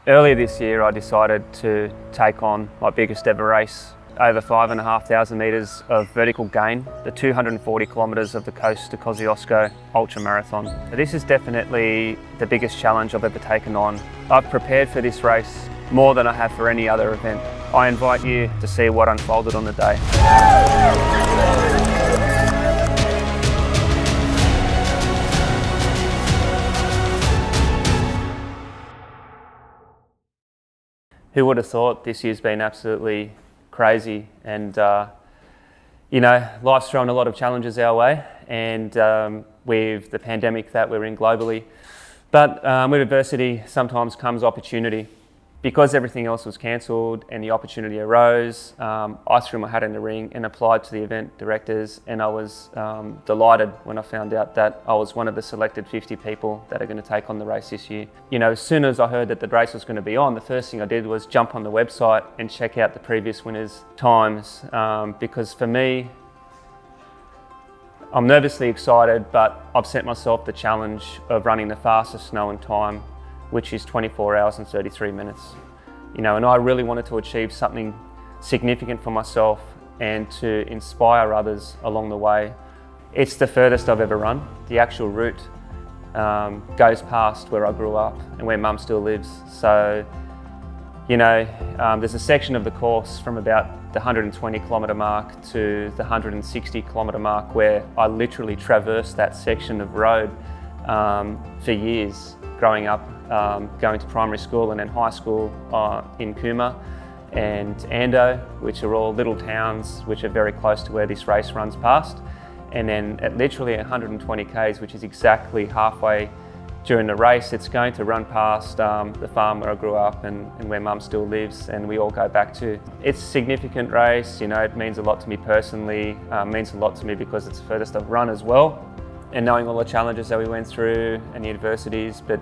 Earlier this year, I decided to take on my biggest ever race, over 5,500 metres of vertical gain, the 240 kilometres of the Mt Kosciusko ultra marathon. This is definitely the biggest challenge I've ever taken on. I've prepared for this race more than I have for any other event. I invite you to see what unfolded on the day. Who would have thought this year's been absolutely crazy, and you know, life's thrown a lot of challenges our way, and with the pandemic that we're in globally. But with adversity sometimes comes opportunity. Because everything else was cancelled and the opportunity arose, I threw my hat in the ring and applied to the event directors, and I was delighted when I found out that I was one of the selected 50 people that are going to take on the race this year. You know, as soon as I heard that the race was going to be on, the first thing I did was jump on the website and check out the previous winners' times, because for me, I'm nervously excited, but I've set myself the challenge of running the fastest known time, which is 24 hours and 33 minutes. You know, and I really wanted to achieve something significant for myself and to inspire others along the way. It's the furthest I've ever run. The actual route goes past where I grew up and where Mum still lives. So, you know, there's a section of the course from about the 120 kilometre mark to the 160 kilometre mark where I literally traversed that section of road for years, growing up, going to primary school and then high school in Cooma and Ando, which are all little towns which are very close to where this race runs past. And then at literally 120 k's, which is exactly halfway during the race, it's going to run past the farm where I grew up and where Mum still lives, and we all go back to. It's a significant race, you know, it means a lot to me personally, means a lot to me because it's the furthest I've run as well. And knowing all the challenges that we went through and the adversities, but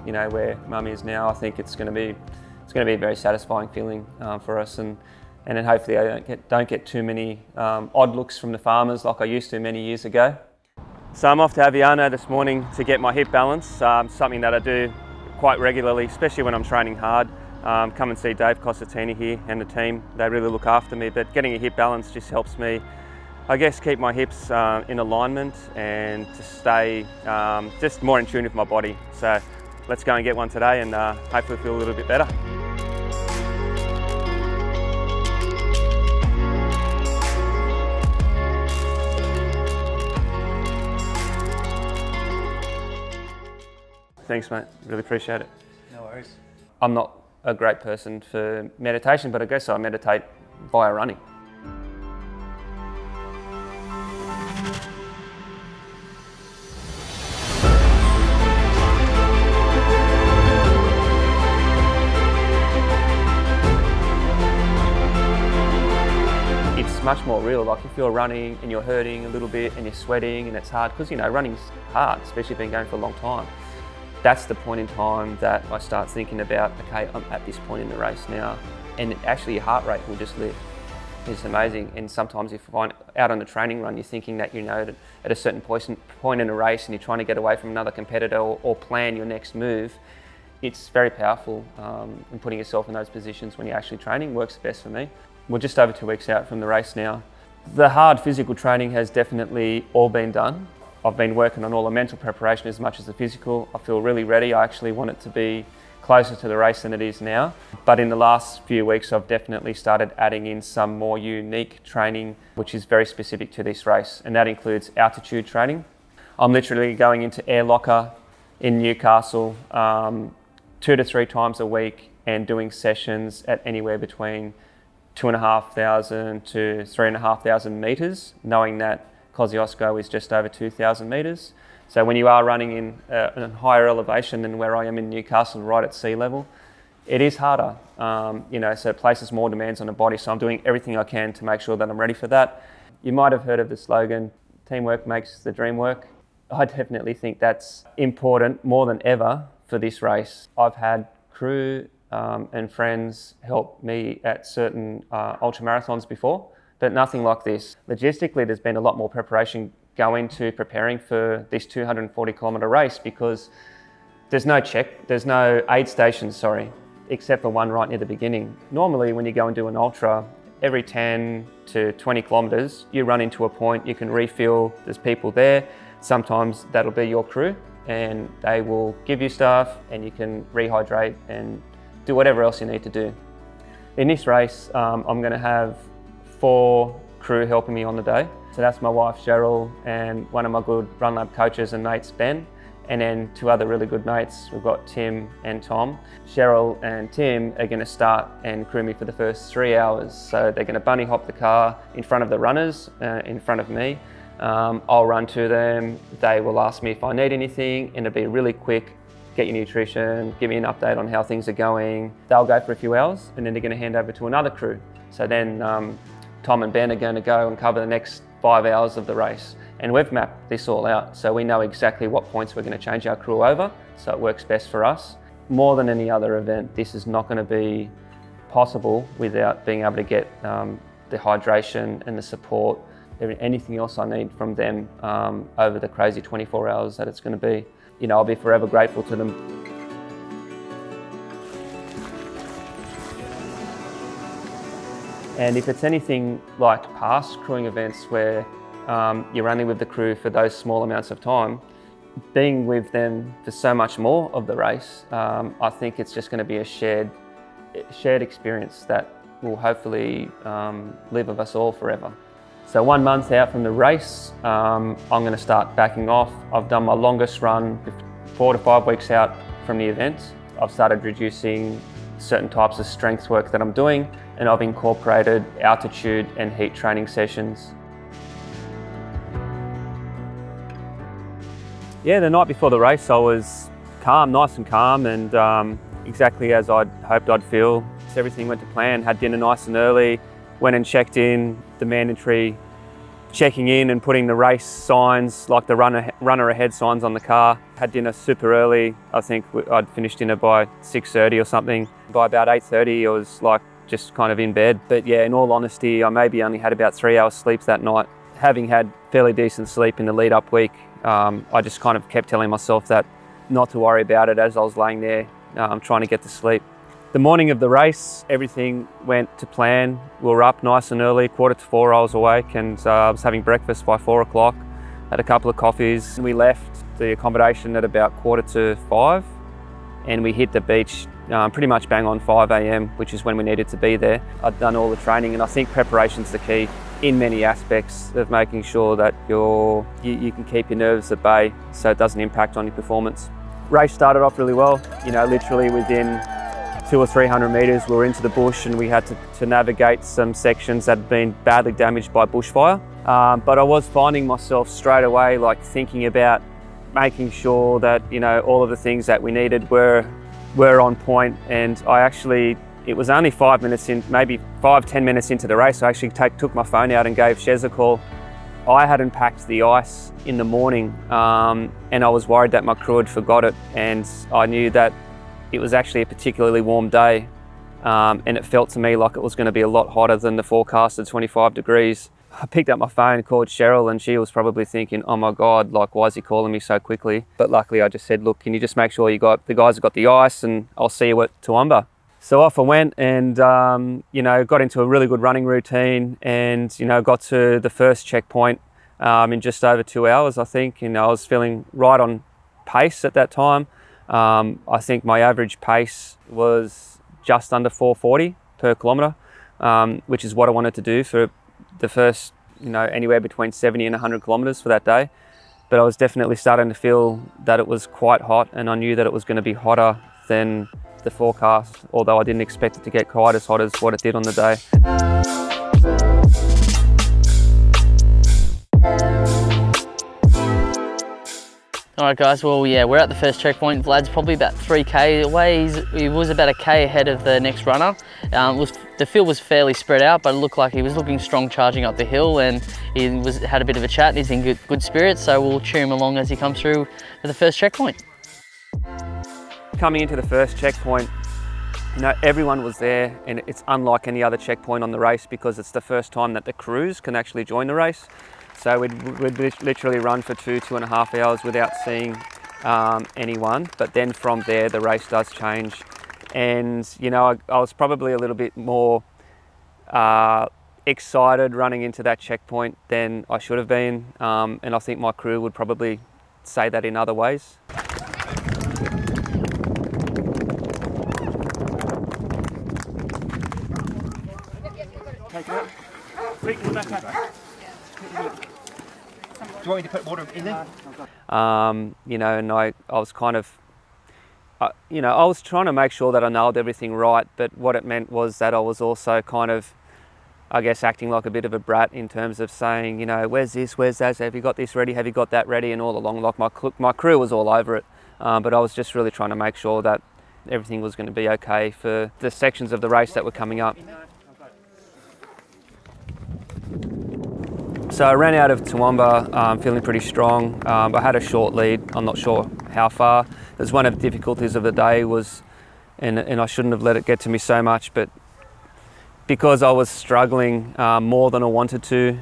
you know, where Mum is now, I think it's going to be a very satisfying feeling for us, and then hopefully I don't get too many odd looks from the farmers like I used to many years ago. So I'm off to Aviano this morning to get my hip balance, something that I do quite regularly, especially when I'm training hard. Come and see Dave Cosci here and the team. They really look after me, but getting a hip balance just helps me, I guess, keep my hips in alignment and to stay just more in tune with my body. So let's go and get one today and hopefully feel a little bit better. Thanks, mate. Really appreciate it. No worries. I'm not a great person for meditation, but I guess I meditate via running. It's much more real. Like if you're running and you're hurting a little bit and you're sweating and it's hard, because you know, running's hard, especially if you've been going for a long time. That's the point in time that I start thinking about, okay, I'm at this point in the race now, and actually your heart rate will just lift. It's amazing. And sometimes if you find out on a training run, you're thinking that, you know, that at a certain point in a race and you're trying to get away from another competitor or plan your next move, it's very powerful, and putting yourself in those positions when you're actually training works best for me. We're just over 2 weeks out from the race now. The hard physical training has definitely all been done. I've been working on all the mental preparation as much as the physical. I feel really ready. I actually want it to be closer to the race than it is now. But in the last few weeks, I've definitely started adding in some more unique training, which is very specific to this race. And that includes altitude training. I'm literally going into air locker in Newcastle 2 to 3 times a week and doing sessions at anywhere between 2,500 to 3,500 metres, knowing that Kosciusko is just over 2,000 metres. So when you are running in a higher elevation than where I am in Newcastle, right at sea level, it is harder. You know, so it places more demands on the body. So I'm doing everything I can to make sure that I'm ready for that. You might have heard of the slogan, teamwork makes the dream work. I definitely think that's important more than ever for this race. I've had crew and friends help me at certain ultramarathons before, but nothing like this. Logistically, there's been a lot more preparation going to preparing for this 240 kilometre race because there's no aid stations, except for one right near the beginning. Normally when you go and do an ultra, every 10 to 20 kilometers, you run into a point, you can refill, there's people there. Sometimes that'll be your crew and they will give you stuff and you can rehydrate and do whatever else you need to do. In this race, I'm gonna have 4 crew helping me on the day. So that's my wife, Cheryl, and one of my good Run Lab coaches and mates, Ben, and then 2 other really good mates. We've got Tim and Tom. Cheryl and Tim are gonna start and crew me for the first 3 hours. So they're gonna bunny hop the car in front of the runners, in front of me. I'll run to them. They will ask me if I need anything, and it'll be really quick. Get your nutrition, give me an update on how things are going. They'll go for a few hours, and then they're gonna hand over to another crew. So then Tom and Ben are gonna go and cover the next 5 hours of the race. And we've mapped this all out, so we know exactly what points we're gonna change our crew over, so it works best for us. More than any other event, this is not gonna be possible without being able to get the hydration and the support, anything else I need from them over the crazy 24 hours that it's gonna be. You know, I'll be forever grateful to them. And if it's anything like past crewing events where you're only with the crew for those small amounts of time, being with them for so much more of the race, I think it's just going to be a shared experience that will hopefully live with us all forever. So 1 month out from the race, I'm going to start backing off. I've done my longest run 4 to 5 weeks out from the event. I've started reducing certain types of strength work that I'm doing, and I've incorporated altitude and heat training sessions. Yeah, the night before the race I was calm, nice and calm, and exactly as I'd hoped I'd feel. So everything went to plan, had dinner nice and early, went and checked in, the mandatory checking in and putting the race signs, like the runner ahead signs on the car. Had dinner super early. I think I'd finished dinner by 6:30 or something. By about 8:30 I was like just kind of in bed. But yeah, in all honesty, I maybe only had about 3 hours sleep that night. Having had fairly decent sleep in the lead up week, I just kind of kept telling myself that not to worry about it as I was laying there trying to get to sleep. The morning of the race, everything went to plan. We were up nice and early, 3:45 I was awake, and I was having breakfast by 4 o'clock, had a couple of coffees. We left the accommodation at about 4:45 and we hit the beach pretty much bang on 5 a.m, which is when we needed to be there. I'd done all the training, and I think preparation's the key in many aspects of making sure that you can keep your nerves at bay so it doesn't impact on your performance. Race started off really well, you know, literally within 200 or 300 metres we were into the bush, and we had to navigate some sections that had been badly damaged by bushfire. But I was finding myself straight away like thinking about making sure that, you know, all of the things that we needed were on point. And it was only 5 minutes in, maybe 5-10 minutes into the race, I actually took my phone out and gave Shez a call. I hadn't packed the ice in the morning, and I was worried that my crew had forgot it, and I knew that it was actually a particularly warm day, and it felt to me like it was going to be a lot hotter than the forecasted 25 degrees. I picked up my phone, called Cheryl, and she was probably thinking, oh my God, like, why is he calling me so quickly? But luckily I just said, look, can you just make sure the guys have got the ice, and I'll see you at Toowoomba. So off I went, and you know, got into a really good running routine, and you know, got to the first checkpoint in just over 2 hours, I think. And I was feeling right on pace at that time. I think my average pace was just under 4:40 per kilometre, which is what I wanted to do for the first, you know, anywhere between 70 and 100 kilometres for that day. But I was definitely starting to feel that it was quite hot, and I knew that it was going to be hotter than the forecast, although I didn't expect it to get quite as hot as what it did on the day. Alright guys, well yeah, we're at the first checkpoint. Vlad's probably about 3k away. He was about a k ahead of the next runner. The field was fairly spread out, but it looked like he was looking strong charging up the hill, and he had a bit of a chat, and he's in good spirits, so we'll cheer him along as he comes through for the first checkpoint. Coming into the first checkpoint, you know, everyone was there, and it's unlike any other checkpoint on the race because it's the first time that the crews can actually join the race. So we'd literally run for 2.5 hours without seeing anyone. But then from there, the race does change, And you know, I was probably a little bit more excited running into that checkpoint than I should have been, and I think my crew would probably say that in other ways. Take it out. Quick, in the backpack. Do you want me to put water in there? You know, and I was kind of, you know, I was trying to make sure that I nailed everything right, but what it meant was that I was also kind of, I guess, acting like a bit of a brat in terms of saying, you know, where's this, where's that, have you got this ready, have you got that ready, and all along, like my crew was all over it, but I was just really trying to make sure that everything was going to be okay for the sections of the race that were coming up. So I ran out of Toowoomba feeling pretty strong. I had a short lead, I'm not sure how far. It was one of the difficulties of the day was, and I shouldn't have let it get to me so much, but because I was struggling more than I wanted to,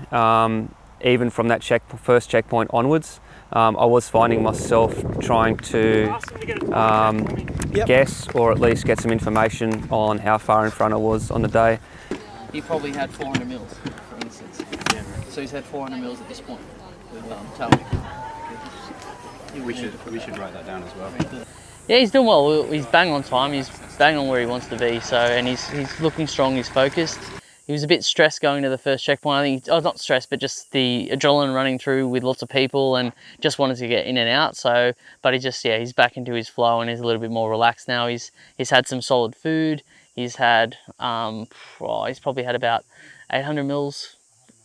even from that first checkpoint onwards, I was finding myself trying to guess or at least get some information on how far in front I was on the day. He probably had 400 mils, for instance. Yeah. So he's had 400 mils at this point with towing. We should write that down as well. Yeah, he's doing well. He's bang on time. He's bang on where he wants to be. So, and he's looking strong. He's focused. He was a bit stressed going to the first checkpoint. I think, not stressed, but just the adrenaline running through with lots of people and just wanted to get in and out. So, but he's back into his flow and he's a little bit more relaxed now. He's had some solid food. He's had, he's probably had about 800 mils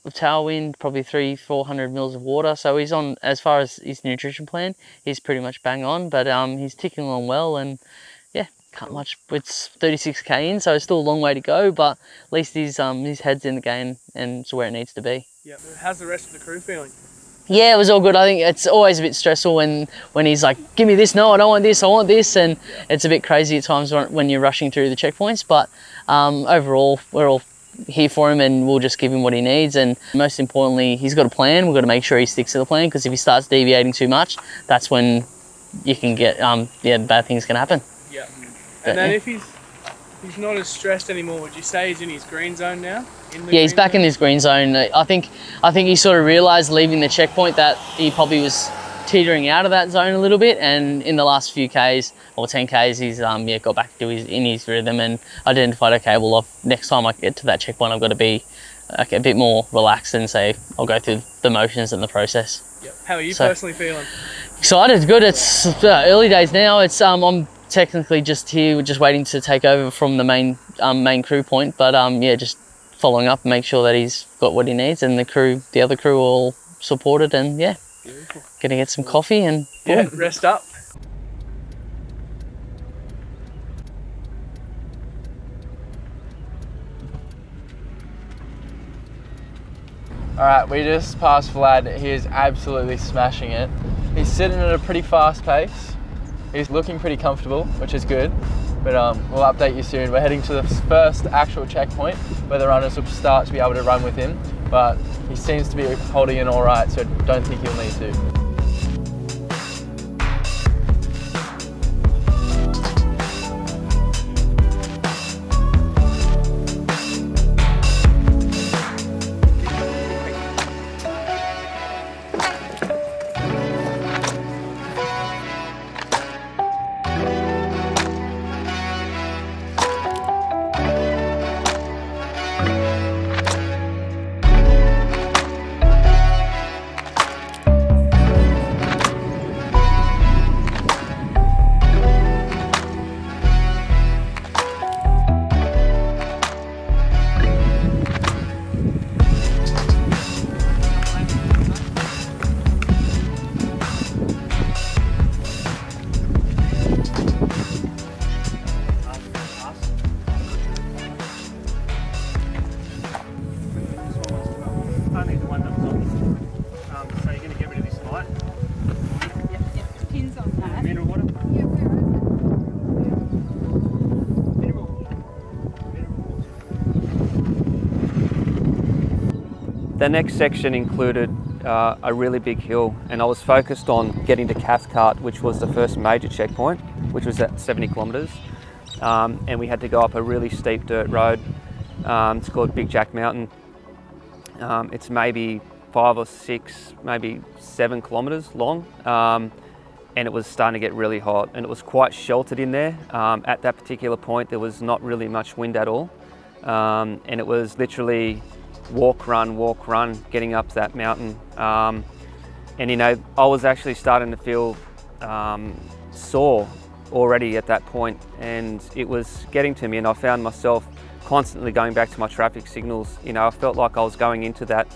of tailwind, probably 300-400 mils of water. So he's on, as far as his nutrition plan, he's pretty much bang on, but he's ticking along well, and yeah, can't much. It's 36k in, so it's still a long way to go, but at least his head's in the game and it's where it needs to be. Yeah, how's the rest of the crew feeling? Yeah, it was all good. I think it's always a bit stressful when he's like, give me this, no, I don't want this, I want this, and it's a bit crazy at times when you're rushing through the checkpoints, but overall, we're all here for him and we'll just give him what he needs, and most importantly, he's got a plan. We've got to make sure he sticks to the plan, because if he starts deviating too much, that's when you can get, bad things can happen. Yeah. And then if he's not as stressed anymore, would you say he's in his green zone now? Yeah, he's back in his green zone. I think he sort of realised leaving the checkpoint that he probably was teetering out of that zone a little bit, and in the last few Ks or 10 Ks he's got back to his rhythm and identified, okay, well, next time I get to that checkpoint I've got to be a bit more relaxed and say I'll go through the motions and the process. Yep. How are you personally feeling? Excited, good. It's early days now. It's I'm technically just here, just waiting to take over from the main crew point, but just following up and make sure that he's got what he needs, and the other crew all supported, and yeah. Beautiful. Gonna get some coffee and boom. Rest up. All right, we just passed Vlad. He is absolutely smashing it. He's sitting at a pretty fast pace. He's looking pretty comfortable, which is good, but we'll update you soon. We're heading to the first actual checkpoint where the runners will start to be able to run with him, but he seems to be holding in all right, so don't think he'll need to. The next section included a really big hill, and I was focused on getting to Cathcart, which was the first major checkpoint, which was at 70 kilometres. and we had to go up a really steep dirt road. It's called Big Jack Mountain. It's maybe 5 or 6, maybe 7 kilometres long, and it was starting to get really hot, and it was quite sheltered in there. At that particular point there was not really much wind at all, and it was literally walk, run, getting up that mountain. And you know, I was actually starting to feel sore already at that point, and it was getting to me, and I found myself constantly going back to my traffic signals. You know, I felt like I was going into that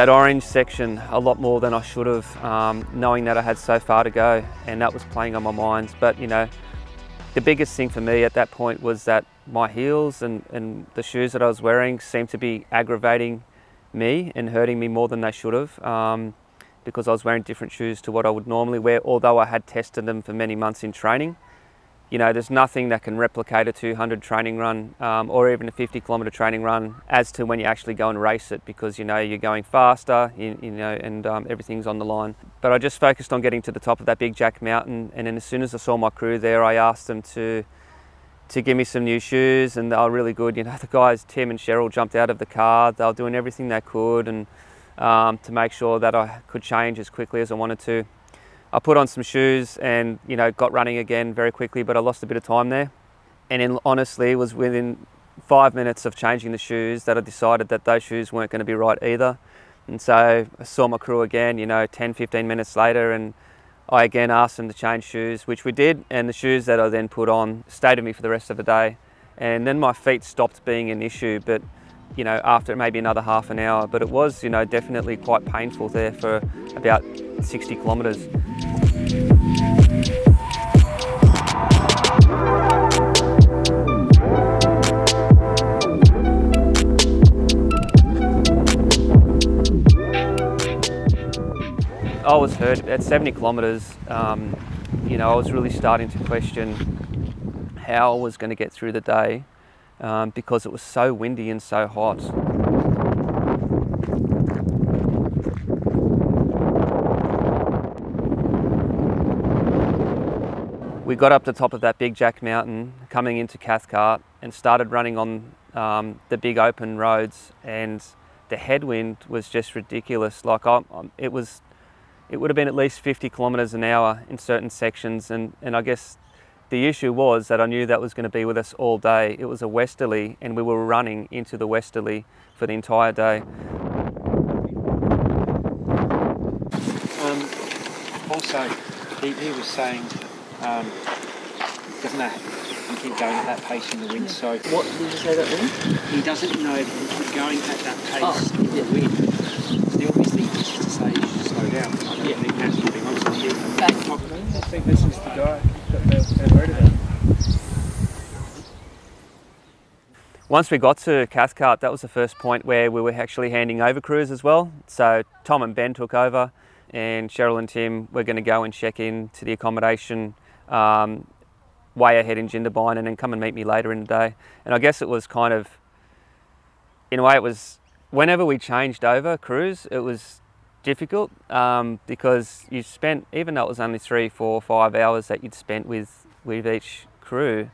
orange section a lot more than I should have, knowing that I had so far to go, and that was playing on my mind. But you know, the biggest thing for me at that point was that my heels and the shoes that I was wearing seemed to be aggravating me and hurting me more than they should have, because I was wearing different shoes to what I would normally wear, although I had tested them for many months in training. You know, there's nothing that can replicate a 200 training run, or even a 50-kilometre training run, as to when you actually go and race it, because you know you're going faster, you know, and everything's on the line. But I just focused on getting to the top of that Big Jack Mountain, and then as soon as I saw my crew there, I asked them to give me some new shoes, and they were really good. You know, the guys, Tim and Cheryl, jumped out of the car. They were doing everything they could, and to make sure that I could change as quickly as I wanted to. I put on some shoes and, you know, got running again very quickly, but I lost a bit of time there. And then honestly, it was within 5 minutes of changing the shoes that I decided that those shoes weren't going to be right either. And so I saw my crew again, you know, 10, 15 minutes later, and I again asked them to change shoes, which we did. And the shoes that I then put on stayed with me for the rest of the day. And then my feet stopped being an issue, but you know, after maybe another half an hour, but it was, you know, definitely quite painful there for about 60 kilometres. I was hurt at 70 kilometres. You know, I was really starting to question how I was going to get through the day, because it was so windy and so hot. We got up to the top of that Big Jack Mountain coming into Cathcart and started running on the big open roads, and the headwind was just ridiculous. Like it would have been at least 50 kilometres an hour in certain sections, and I guess the issue was that I knew that was going to be with us all day. It was a westerly, and we were running into the westerly for the entire day. Also, he was saying, doesn't know you keep going at that pace in the wind. So What did you say that means? he doesn't know if you keep going at that pace in the wind. The obvious thing is to say you should slow down. I don't think that's what he wants to do. I think this is the guy that they're worried about. Once we got to Cathcart, that was the first point where we were actually handing over crews as well. So Tom and Ben took over, and Cheryl and Tim were going to go and check in to the accommodation way ahead in Jindabyne, and then come and meet me later in the day. And I guess it was kind of, in a way, it was, whenever we changed over crews, it was difficult, because you spent, even though it was only 3, 4, 5 hours that you'd spent with each crew,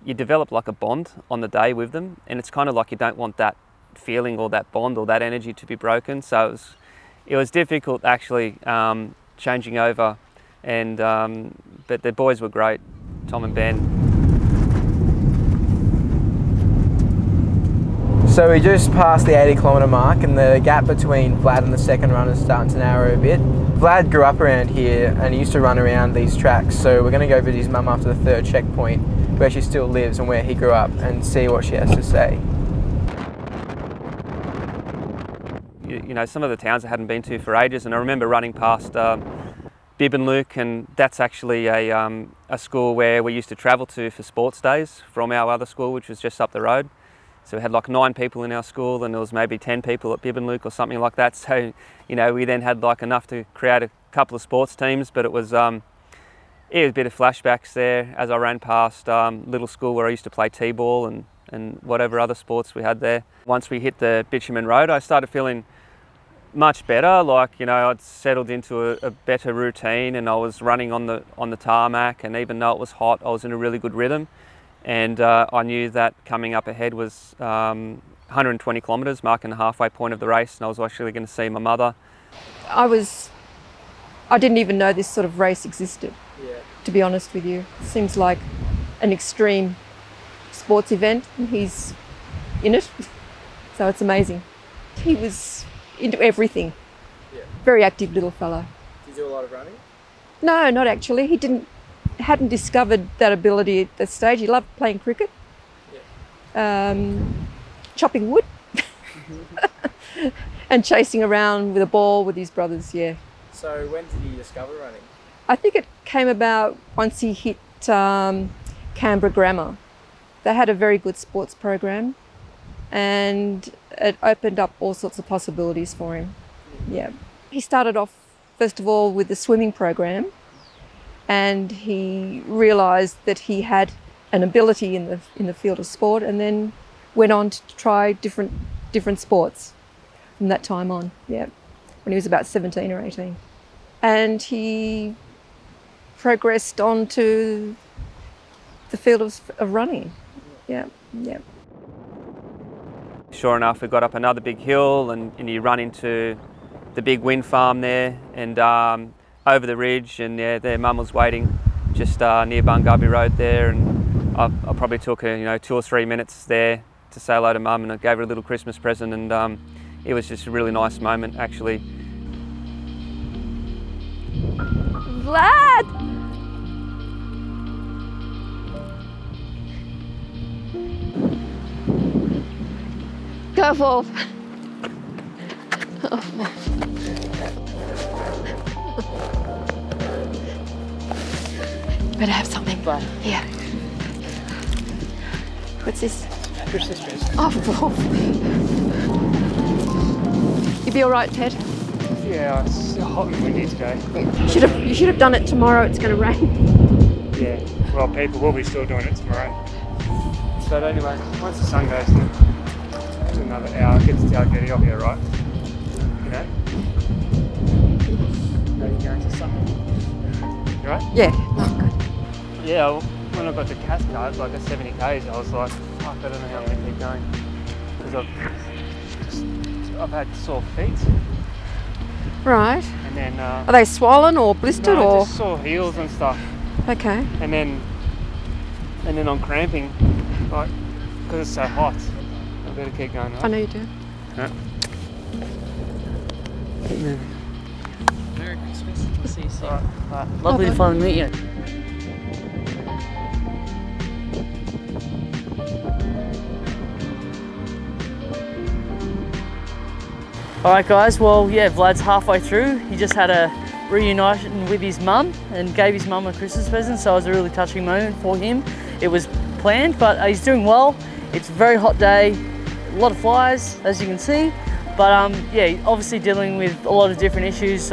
you develop like a bond on the day with them, and it's kind of like you don't want that feeling or that bond or that energy to be broken. So it was difficult actually changing over, and but the boys were great, Tom and Ben. So we just passed the 80-kilometre mark, and the gap between Vlad and the second runner is starting to narrow a bit. Vlad grew up around here and he used to run around these tracks, so we're going to go visit his mum after the third checkpoint, where she still lives and where he grew up, and see what she has to say. You know, some of the towns I hadn't been to for ages, and I remember running past Bib and Luke, and that's actually a school where we used to travel to for sports days from our other school, which was just up the road. So we had like 9 people in our school, and there was maybe 10 people at Bib and Luke or something like that. So, you know, we then had like enough to create a couple of sports teams, but it was a bit of flashbacks there as I ran past little school where I used to play t-ball and whatever other sports we had there. Once we hit the bitumen road, I started feeling Much better. Like, you know, I'd settled into a better routine, and I was running on the tarmac, and even though it was hot, I was in a really good rhythm. And I knew that coming up ahead was 120 kilometres, marking the halfway point of the race, and I was actually going to see my mother. I didn't even know this sort of race existed, to be honest with you. It seems like an extreme sports event, and he's in it, so it's amazing. He was into everything. Very active little fellow. Did you do a lot of running? No, not actually. He hadn't discovered that ability at that stage. He loved playing cricket, chopping wood, and chasing around with a ball with his brothers, So when did you discover running? I think it came about once he hit Canberra Grammar. They had a very good sports program, and it opened up all sorts of possibilities for him. He started off, first of all, with the swimming program, and he realised that he had an ability in the field of sport, and then went on to try different sports from that time on, when he was about 17 or 18. And he progressed on to the field of running. Sure enough, we got up another big hill, and you run into the big wind farm there, and over the ridge, and their mum was waiting just near Bungabi Road there, and I probably took her 2 or 3 minutes there to say hello to mum, and I gave her a little Christmas present, and it was just a really nice moment actually. Vlad! Go, Wolf. Better have something. Here. What's this? Christmas present. Oh, Wolf. You be all right, Ted? Yeah, it's hot and windy today. You should have done it tomorrow. It's going to rain. Yeah, well, people will be still doing it tomorrow. But anyway, once the sun goes down, to another hour, get to Dalgety, I'll be alright. You know? Are you going to something? You right? Yeah, no, good. Yeah, well, when I got to Cathcart, like at 70 k's, I was like, fuck, I don't know how I'm going to keep going, because I've had sore feet. Right. And then Are they swollen or blistered or? just sore heels and stuff. Okay. And then I'm cramping, like, because it's so hot. I better keep going. Right? I know you do. Yeah. Keep moving. Merry Christmas. I'll see you soon. Right. Lovely to finally meet you. Alright guys, well yeah, Vlad's halfway through. He just had a reuniting with his mum and gave his mum a Christmas present, so it was a really touching moment for him. It was planned, but he's doing well. It's a very hot day, a lot of flies as you can see, but yeah, obviously dealing with a lot of different issues,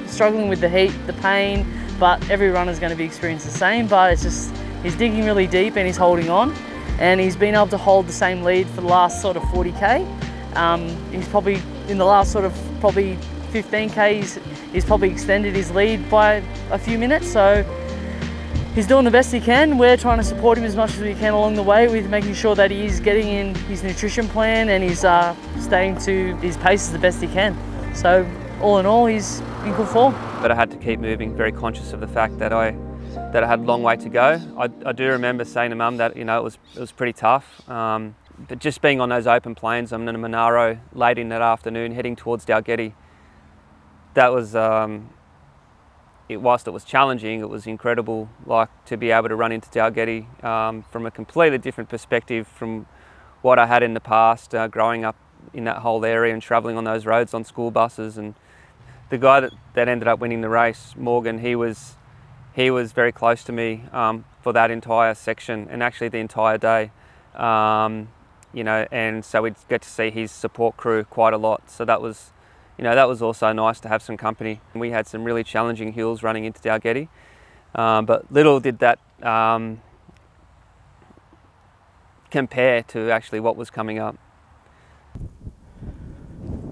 struggling with the heat, the pain, but every runner's going to be experiencing the same, but it's just, he's digging really deep and he's holding on, and he's been able to hold the same lead for the last sort of 40k. He's probably, in the last sort of probably 15k, he's probably extended his lead by a few minutes, so he's doing the best he can. We're trying to support him as much as we can along the way with making sure that he's getting in his nutrition plan and he's staying to his pace the best he can. So all in all, he's in good form. But I had to keep moving, very conscious of the fact that I had a long way to go. I do remember saying to Mum that it was pretty tough. But just being on those open plains, I'm in a Monaro late in that afternoon, heading towards Dalgety. That was, whilst it was challenging, it was incredible, like to be able to run into Dalgety from a completely different perspective from what I had in the past, growing up in that whole area and travelling on those roads on school buses. And the guy that ended up winning the race, Morgan, he was very close to me for that entire section and actually the entire day. And so we'd get to see his support crew quite a lot. So that was, that was also nice to have some company. And we had some really challenging hills running into Dalgety, but little did that compare to actually what was coming up.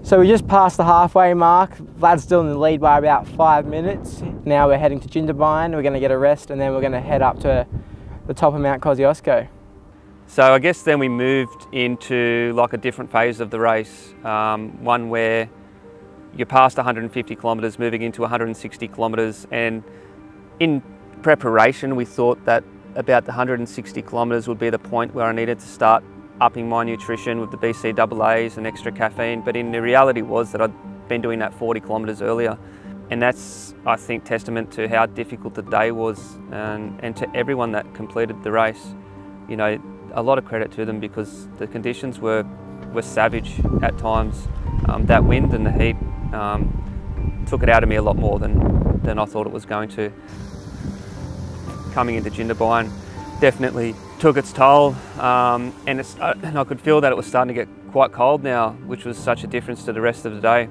So So we just passed the halfway mark. Vlad's still in the lead by about 5 minutes. Now we're heading to Jindabyne. We're going to get a rest and then we're going to head up to the top of Mt Kosciusko. So I guess then we moved into like a different phase of the race, one where you're past 150 kilometres, moving into 160 kilometres, and in preparation we thought that about the 160 kilometres would be the point where I needed to start upping my nutrition with the BCAAs and extra caffeine, but in the reality was that I'd been doing that 40 kilometres earlier. And that's, I think, testament to how difficult the day was, and to everyone that completed the race. You know, a lot of credit to them because the conditions were savage at times. That wind and the heat took it out of me a lot more than I thought it was going to. Coming into Jindabyne definitely took its toll, and I could feel that it was starting to get quite cold now, which was such a difference to the rest of the day.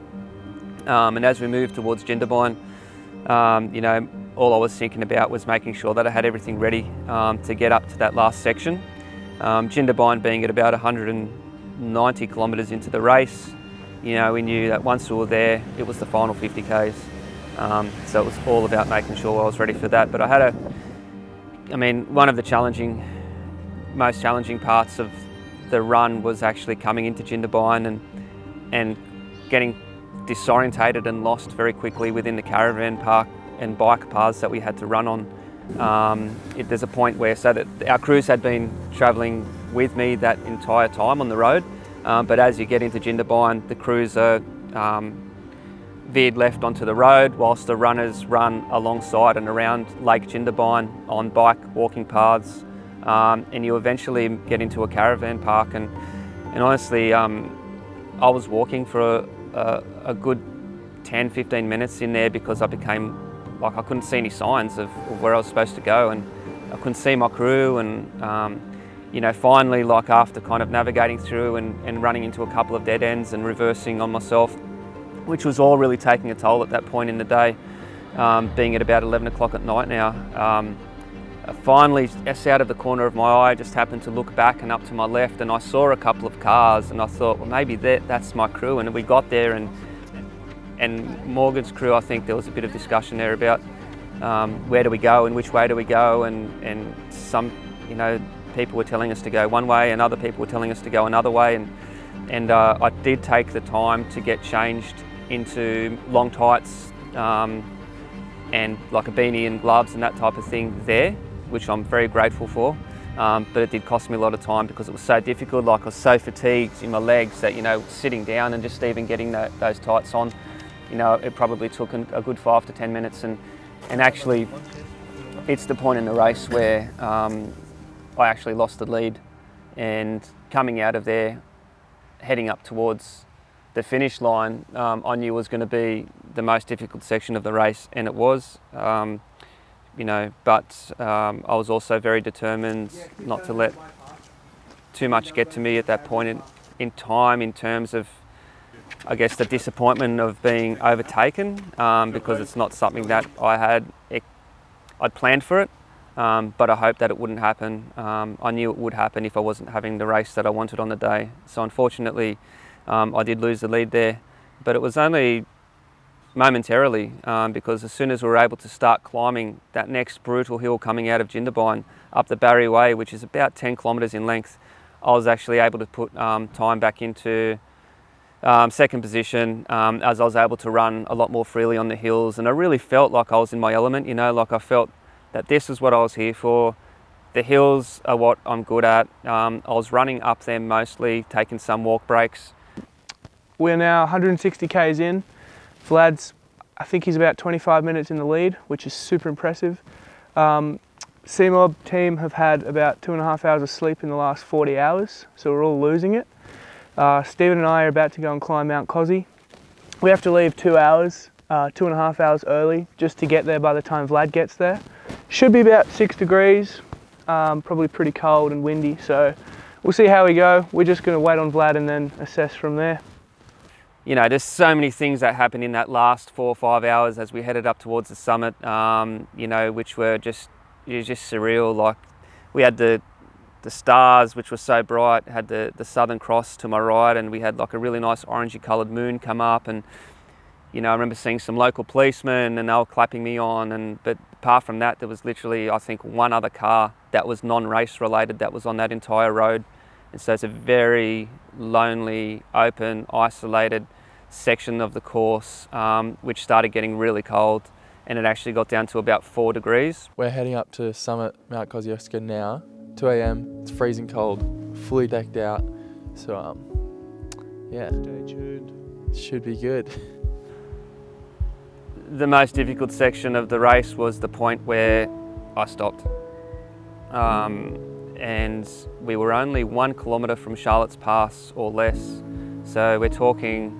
And as we moved towards Jindabyne, you know, all I was thinking about was making sure that I had everything ready to get up to that last section. Jindabyne being at about 190 kilometres into the race, you know, we knew that once we were there, it was the final 50 Ks. So it was all about making sure I was ready for that. But I mean, one of the most challenging parts of the run was actually coming into Jindabyne and getting disorientated and lost very quickly within the caravan park and bike paths that we had to run on. There's a point where, so that our crews had been travelling with me that entire time on the road, but as you get into Jindabyne, the crews are veered left onto the road whilst the runners run alongside and around Lake Jindabyne on bike walking paths, and you eventually get into a caravan park, and honestly I was walking for a good 10-15 minutes in there because I became like I couldn't see any signs of where I was supposed to go, and I couldn't see my crew, and you know, finally, like after kind of navigating through and running into a couple of dead ends and reversing on myself, which was all really taking a toll at that point in the day, being at about 11 o'clock at night now. Finally, just out of the corner of my eye, I just happened to look back and up to my left, and I saw a couple of cars, and I thought, well, maybe that's my crew. And we got there, and Morgan's crew, I think there was a bit of discussion there about where do we go and which way do we go, and some, you know, people were telling us to go one way and other people were telling us to go another way, and I did take the time to get changed into long tights and like a beanie and gloves and that type of thing there, which I'm very grateful for, but it did cost me a lot of time because it was so difficult. Like I was so fatigued in my legs that, you know, sitting down and just even getting those tights on, you know, it probably took a good 5 to 10 minutes, and actually it's the point in the race where I actually lost the lead, and coming out of there, heading up towards the finish line, I knew was going to be the most difficult section of the race, and it was. You know, but I was also very determined not to let too much get to me at that point in time, in terms of, I guess, the disappointment of being overtaken, because it's not something that I'd planned for it, but I hoped that it wouldn't happen. I knew it would happen if I wasn't having the race that I wanted on the day. So unfortunately, I did lose the lead there, but it was only momentarily, because as soon as we were able to start climbing that next brutal hill coming out of Jindabyne up the Barrier Way, which is about 10 kilometres in length, I was actually able to put time back into second position, as I was able to run a lot more freely on the hills, and I really felt like I was in my element, you know, like I felt that this is what I was here for. The hills are what I'm good at. I was running up them mostly, taking some walk breaks. We're now 160 Ks in. Vlad's, I think he's about 25 minutes in the lead, which is super impressive. CMOB team have had about 2.5 hours of sleep in the last 40 hours, so we're all losing it. Stephen and I are about to go and climb Mt Kosci. We have to leave 2 hours, 2.5 hours early, just to get there by the time Vlad gets there. Should be about 6 degrees, probably pretty cold and windy, so we'll see how we go. We're just going to wait on Vlad and then assess from there. You know, there's so many things that happened in that last 4 or 5 hours as we headed up towards the summit, you know, which were just surreal. Like, we had the the stars, which were so bright, had the Southern Cross to my right, and we had like a really nice orangey coloured moon come up. And you know, I remember seeing some local policemen and they were clapping me on. But apart from that, there was literally, I think, one other car that was non-race related that was on that entire road. And so it's a very lonely, open, isolated section of the course, which started getting really cold, and it actually got down to about 4 degrees. We're heading up to summit Mt Kosciusko now, 2 AM, it's freezing cold, fully decked out. So yeah, Stay tuned. Should be good. The most difficult section of the race was the point where I stopped. And we were only 1 kilometre from Charlotte's Pass or less. So we're talking,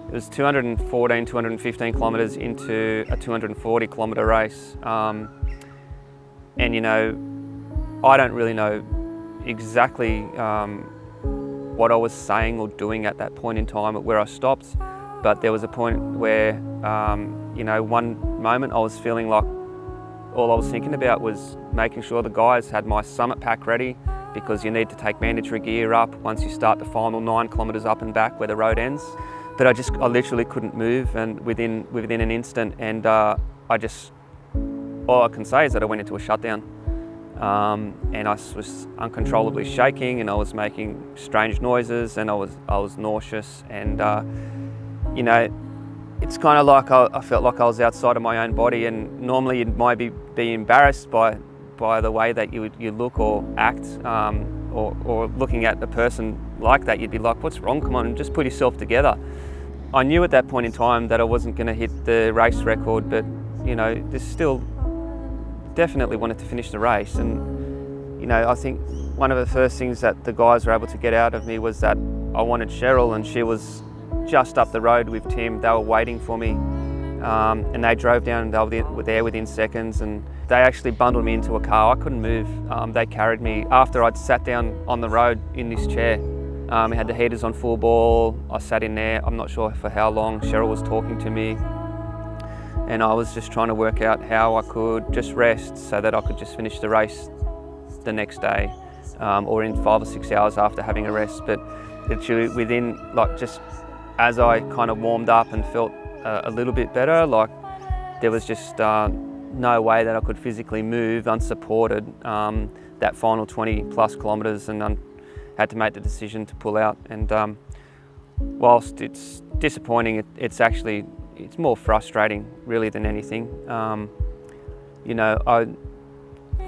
it was 214, 215 kilometres into a 240 kilometre race. And you know, I don't really know exactly what I was saying or doing at that point in time at where I stopped, but there was a point where, you know, one moment I was feeling like all I was thinking about was making sure the guys had my summit pack ready, because you need to take mandatory gear up once you start the final 9 kilometres up and back where the road ends. But I literally couldn't move, and within an instant, and all I can say is that I went into a shutdown. And I was uncontrollably shaking, and I was making strange noises, and I was nauseous, and you know, it's kind of like I felt like I was outside of my own body. And normally you might be embarrassed by the way that you look or act, or looking at a person like that, you'd be like, what's wrong? Come on, just put yourself together. I knew at that point in time that I wasn't going to hit the race record, but you know, this still definitely wanted to finish the race. And you know, I think one of the first things that the guys were able to get out of me was that I wanted Cheryl, and she was just up the road with Tim. They were waiting for me, and they drove down, and they were there within seconds, and they actually bundled me into a car. I couldn't move. They carried me after I'd sat down on the road in this chair. We had the heaters on full ball. I sat in there, I'm not sure for how long. Cheryl was talking to me, and I was just trying to work out how I could just rest so that I could just finish the race the next day, or in 5 or 6 hours after having a rest. But literally within, like, just as I kind of warmed up and felt a little bit better, like there was just no way that I could physically move unsupported that final 20 plus kilometres, and I had to make the decision to pull out. And whilst it's disappointing, it's more frustrating really than anything. You know,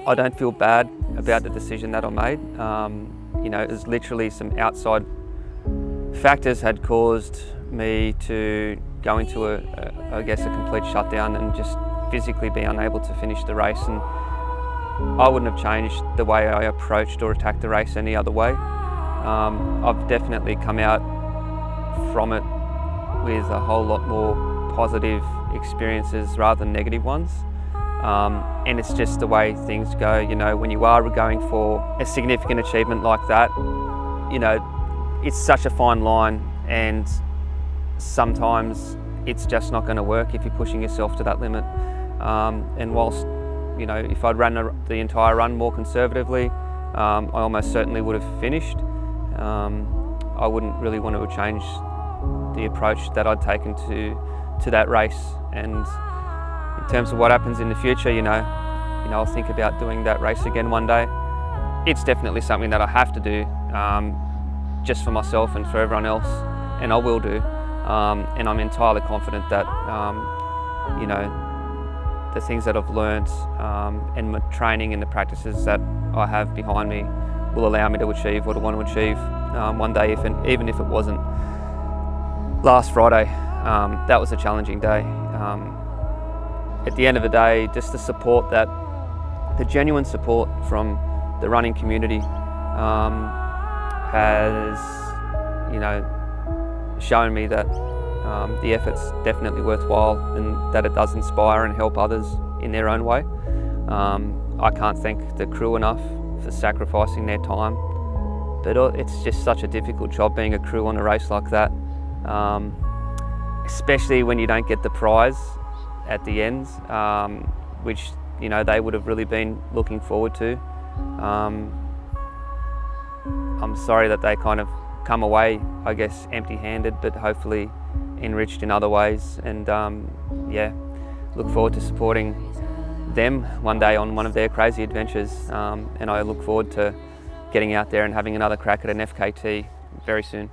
I don't feel bad about the decision that I made. You know, it was literally some outside factors had caused me to go into I guess a complete shutdown and just physically be unable to finish the race. And I wouldn't have changed the way I approached or attacked the race any other way. I've definitely come out from it with a whole lot more positive experiences rather than negative ones. And it's just the way things go. You know, when you are going for a significant achievement like that, you know, it's such a fine line, and sometimes it's just not going to work if you're pushing yourself to that limit. And whilst, you know, if I'd run the entire run more conservatively, I almost certainly would have finished. I wouldn't really want to have changed the approach that I'd taken to that race. And in terms of what happens in the future, you know, I'll think about doing that race again one day. It's definitely something that I have to do, just for myself and for everyone else, and I will do. And I'm entirely confident that, you know, the things that I've learned and my training and the practices that I have behind me will allow me to achieve what I want to achieve one day, even if it wasn't last Friday. That was a challenging day. At the end of the day, just the support the genuine support from the running community has, you know, shown me that the effort's definitely worthwhile, and that it does inspire and help others in their own way. I can't thank the crew enough for sacrificing their time, but it's just such a difficult job being a crew on a race like that, especially when you don't get the prize at the end, which, you know, they would have really been looking forward to. I'm sorry that they kind of come away, I guess, empty-handed, but hopefully enriched in other ways. And yeah, look forward to supporting them one day on one of their crazy adventures. And I look forward to getting out there and having another crack at an FKT very soon.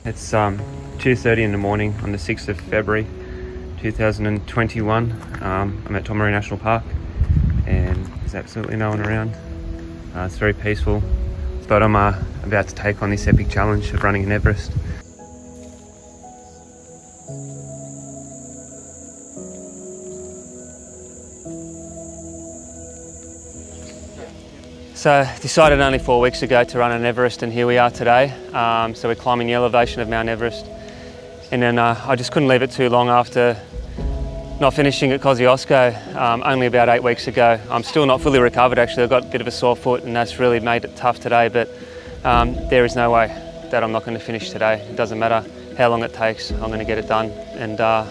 It's 2:30 in the morning on the 6th of February 2021. I'm at Tomaree National Park and there's absolutely no one around. It's very peaceful, but I'm about to take on this epic challenge of running an Everest. So decided only 4 weeks ago to run an Everest, and here we are today. So we're climbing the elevation of Mount Everest, and then I just couldn't leave it too long after not finishing at Kosciusko only about 8 weeks ago. I'm still not fully recovered actually. I've got a bit of a sore foot and that's really made it tough today, but there is no way that I'm not going to finish today. It doesn't matter how long it takes, I'm going to get it done, and I'm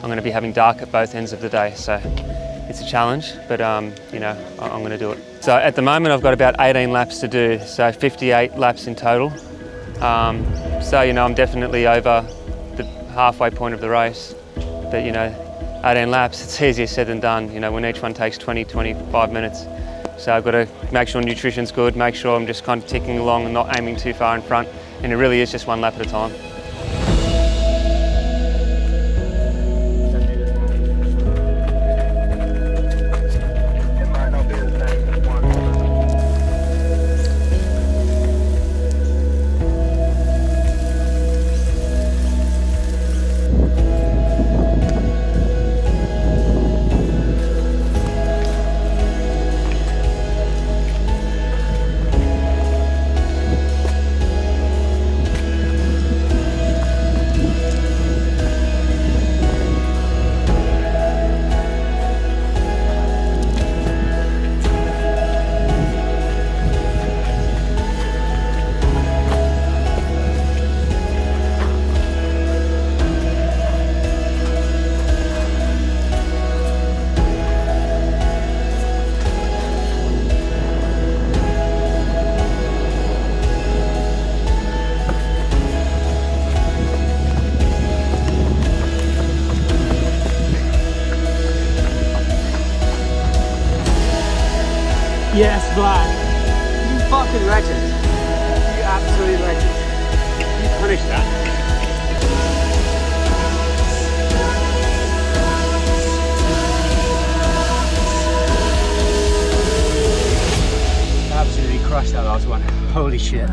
going to be having dark at both ends of the day. So it's a challenge, but you know, I'm going to do it. So at the moment I've got about 18 laps to do, so 58 laps in total. So you know, I'm definitely over the halfway point of the race, but you know, 18 laps, it's easier said than done, you know, when each one takes 20-25 minutes. So I've got to make sure nutrition's good, make sure I'm just kind of ticking along and not aiming too far in front, and it really is just one lap at a time. Yes, Vlad. You fucking legend. You absolute legend. You punished that. Absolutely crushed that last one. Holy shit.